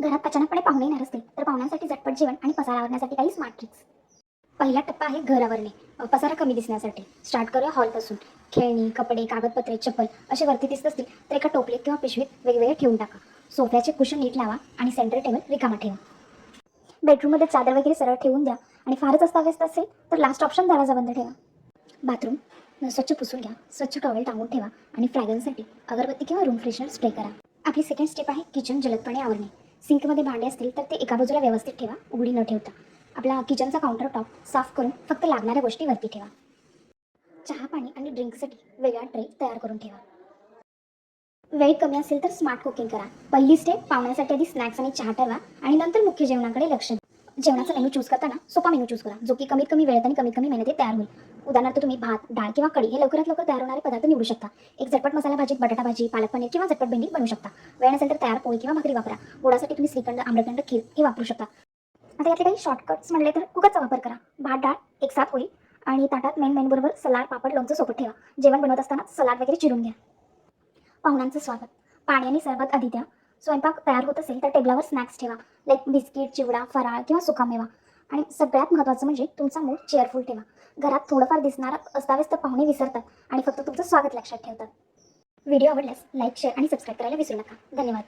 घरात अचानकपणे पाहुणे येणार असतील तर पाहुण्यांसाठी झटपट जेवण आणि पसारा आवरण्यासाठी काही स्मार्ट ट्रिक्स. पहिला टप्पा आहे घर आवरणे. पसारा कमी दिसण्यासाठी स्टार्ट करूया हॉलपासून. खेळणी, कपडे, कागदपत्रे, चप्पल असे वरती दिसत असतील तर एका टोपलीत किंवा पिशवीत वेगवेगळे ठेवून टाका. सोफ्याचे कुशन नीट लावा आणि सेंटर टेबल रिकामा ठेवा. बेडरूममध्ये चादर वगैरे सरळ ठेवून द्या आणि फारच अस्ताव्यस्त असेल तर लास्ट ऑप्शन दरवाजा बंद ठेवा. बाथरूम स्वच्छ पुसून घ्या, स्वच्छ टॉवेल टांगून ठेवा आणि फ्रॅग्रन्ससाठी अगरबत्ती किंवा रूम फ्रेशनर स्प्रे करा. आपली सेकंड स्टेप आहे किचन जलदपणे आवरणे. सिंकमध्ये भांडे असतील तर ते एका बाजूला व्यवस्थित ठेवा, उघडी न ठेवता. आपला किचनचा काउंटर टॉप साफ करून फक्त लागणाऱ्या गोष्टी वरती ठेवा. चहा पाणी आणि ड्रिंकसाठी वेगळा ट्रे तयार करून ठेवा. वेळ कमी असेल तर स्मार्ट कुकिंग करा. पहिली स्टेप पाहुण्यासाठी आधी स्नॅक्स आणि चहा ठरवा आणि नंतर मुख्य जेवणाकडे लक्ष द्या. जेवणाचा मेनू चूज करताना सोपा मेनू चूज करा, जो की कमीत कमी वेळेत आणि कमीत कमी मेहनतीत तयार होईल. उदाहरणार्थ तुम्ही भात, डाळ किंवा कढी हे लवकरात लवकर तयार होणारे पदार्थ निवडू शकता. एक झटपट मसाला भाजीत बटाटा भाजी, पालक पनीर किंवा झटपट भेंडी बनवू शकता. वेळ नसेल तर तयार पोळी किंवा भाकरी वापरा. गोडासाठी तुम्ही श्रीखंड, आम्रखंड, खीर हे वापरू शकता. आता यातले काही शॉर्टकट्स म्हणले तर कुकरचा वापर करा. भात डाळ एक साथ होईल आणि ताटात मेन बरोबर सलाड, पापड, लोणचं सोबत ठेवा. जेवण बनवत असताना सलाड वगैरे चिरून घ्या. पाहुण्यांचं स्वागत. पाणी आणि सरबत आधी द्या. स्वयंपाक तयार होत असेल तर टेबलावर स्नॅक्स ठेवा, लाईक बिस्किट, चिवडा, फराळ किंवा सुकामेवा. आणि सगळ्यात महत्त्वाचं म्हणजे तुमचा मूड चेअरफुल ठेवा. घरात थोडंफार दिसणारा अस्ताव्यस्त पाहुणे विसरतात आणि फक्त तुमचं स्वागत लक्षात ठेवतात. व्हिडिओ आवडल्यास लाईक, शेअर आणि सबस्क्राईब करायला विसरू नका. धन्यवाद.